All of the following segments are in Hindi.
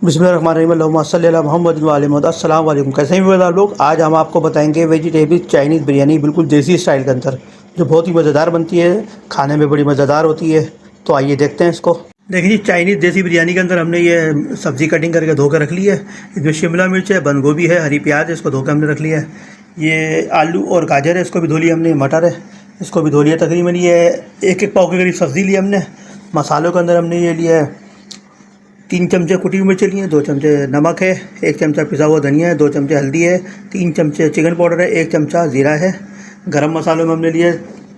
बिस्मिल्लाहिर्रहमानिर्रहीम अल्लाहुम्मा सल्ली अला मुहम्मद व आले मुहम्मद। अस्सलाम वालेकुम। कैसे हैं मेरे लोग? आज हम आपको बताएंगे वेजिटेबल चाइनीज़ बिरयानी बिल्कुल देसी स्टाइल के अंदर, जो बहुत ही मज़ेदार बनती है, खाने में बड़ी मज़ेदार होती है। तो आइए देखते हैं इसको। देखिए जी, चाइनीज़ देसी बिरयानी के अंदर हमने ये सब्ज़ी कटिंग करके धो के रख ली है। इसमें शिमला मिर्च है, बंद गोभी है, हरी प्याज है, इसको धो के हमने रख लिया है। ये आलू और गाजर है, इसको भी धो लिया हमने। मटर है, इसको भी धो लिया। तकरीबन ये एक पाव के करीब सब्ज़ी ली हमने। मसालों के अंदर हमने ये लिया है 3 चमचे कुटी हुई मिर्च लिए, 2 चमचे नमक है, 1 चमचा पिसा हुआ धनिया है, 2 चमचे हल्दी है, 3 चमचे चिकन पाउडर है, 1 चमचा ज़ीरा है। गरम मसालों में हमने लिए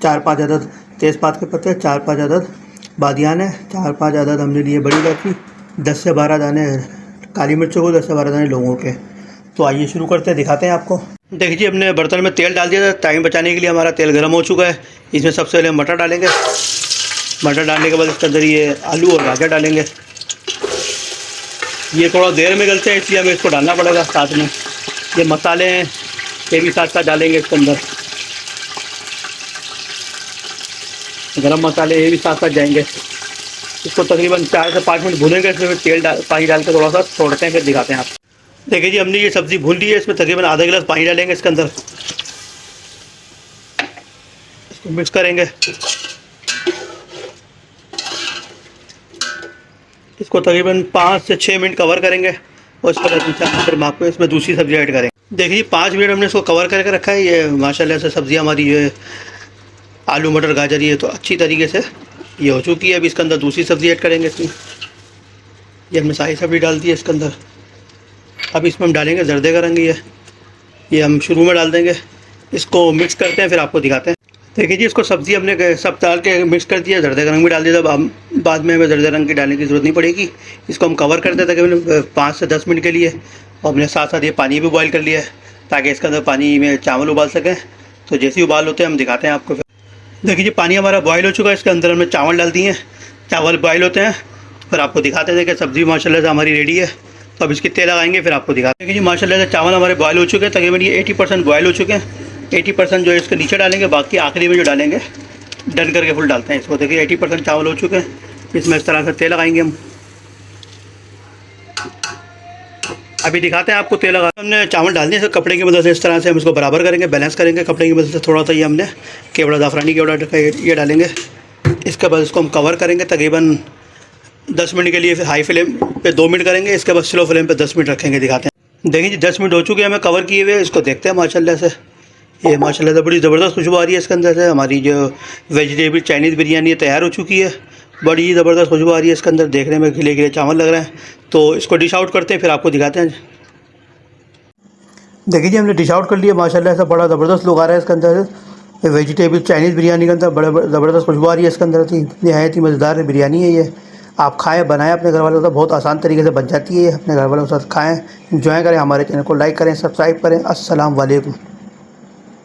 4-5 अदद तेज़पात के पत्ते, 4-5 अदद बादियान है, 4-5 अदद हमने लिए बड़ी इलायची, 10 से 12 दाने काली मिर्चों को, 10 से 12 दाने लौंगों के। तो आइए शुरू करते हैं, दिखाते हैं आपको। देखिए, हमने बर्तन में तेल डाल दिया था। टाइम बचाने के लिए हमारा तेल गर्म हो चुका है। इसमें सबसे पहले मटर डालेंगे। मटर डालने के बाद इसके अंदर ये आलू और गाजर डालेंगे। ये थोड़ा देर में गलते हैं, इसलिए हमें इसको डालना पड़ेगा साथ में। ये मसाले हैं, ये भी साथ साथ डालेंगे इसके अंदर। गरम मसाले ये भी साथ साथ जाएंगे। इसको तकरीबन 4 से 5 मिनट भूनेंगे। इसमें फिर पानी डाल के थोड़ा सा छोड़ते हैं, फिर दिखाते हैं आप। देखिए जी, हमने ये सब्ज़ी भून ली है। इसमें तकरीबन आधा गिलास पानी डालेंगे इसके अंदर। इसको मिक्स करेंगे। इसको तकरीबन 5 से 6 मिनट कवर करेंगे और इसके बाद फिर हम आपको इसमें दूसरी सब्ज़ी ऐड करेंगे। देखिए 5 मिनट हमने इसको कवर करके रखा है। ये माशाल्लाह से सब्ज़ी हमारी ये आलू मटर गाजर ये तो अच्छी तरीके से ये हो चुकी है। अभी इसके अंदर दूसरी सब्ज़ी ऐड करेंगे। इसमें ये हमने सारी सब्ज़ी डाल दी है इसके अंदर। अब इसमें हम डालेंगे जर्दे का रंग। ये हम शुरू में डाल देंगे। इसको मिक्स करते हैं, फिर आपको दिखाते हैं। देखिए जी, इसको सब्ज़ी हमने सब डाल के मिक्स कर दिया। जर्दे का रंग भी डाल दिया। अब बाद में हमें जर्दे रंग की डालने की ज़रूरत नहीं पड़ेगी। इसको हम कवर कर देते हैं 5 से 10 मिनट के लिए। और हमने साथ साथ ये पानी भी बॉईल कर लिया है, ताकि इसके अंदर पानी में चावल उबाल सकें। तो जैसे ही उबाल होते हैं हम दिखाते हैं आपको। देखिए जी, पानी हमारा बॉयल हो चुका है। इसके अंदर हमने चावल डाल दिए हैं। चावल बॉयल होते हैं, फिर आपको दिखाते हैं कि सब्ज़ी माशाल्लाह से हमारी रेडी है। तो अब इसकी तेल लगाएंगे, फिर आपको दिखाते हैं। देखिए जी, माशाल्लाह से चावल हमारे बॉयल हो चुके हैं। तकरीबन ये 80% बॉयल हो चुके हैं। 80% जो है इसके नीचे डालेंगे, बाकी आखिरी में जो डालेंगे डन करके फुल डालते हैं इसको। देखिए 80% चावल हो चुके हैं। इसमें इस तरह से तेल लगाएंगे हम। अभी दिखाते हैं आपको तेल लगा। हमने चावल डाल दिए, कपड़े की मदद से इस तरह से हम इसको बराबर करेंगे, बैलेंस करेंगे कपड़े की मदद से। थोड़ा सा ये हमने केवड़ा ज़ाफ़रानी केवड़ा ये डालेंगे। इसके बाद इसको हम कवर करेंगे तकरीबन 10 मिनट के लिए। फिर हाई फ्लेम पे 2 मिनट करेंगे। इसके बाद स्लो फ्लेम पे 10 मिनट रखेंगे। दिखाते हैं। देखिए जी, 10 मिनट हो चुके हैं हमें कवर किए हुए। इसको देखते हैं। माशाल्लाह से ये माशाल्लाह से बड़ी ज़बरदस्त खुशबू आ रही है इसके अंदर से। हमारी जो वेजिटेबल चाइनीज़ बिरयानी तैयार हो चुकी है। बड़ी ज़बरदस्त खुशबू आ रही है इसके अंदर। देखने में खिले खिले चावल लग रहे हैं। तो इसको डिश आउट करते हैं, फिर आपको दिखाते हैं। देखिए जी, हमने डिश आउट कर लिया। माशाल्लाह से बड़ा ज़बरदस्त लुक आ रहा है इसके अंदर से। वेजिटेबल चाइनीज़ बिरयानी के अंदर बड़ा ज़बरदस्त खुशबू आ रही है इसके अंदर से। नहायत ही मज़ेदार बिरयानी है ये। आप खाएँ, बनाएँ अपने घर वालों के साथ। बहुत आसान तरीके से बन जाती है ये। अपने घर वालों के साथ खाएँ, एंजॉय करें। हमारे चैनल को लाइक करें, सब्सक्राइब करें। अस्सलाम वालेकुम।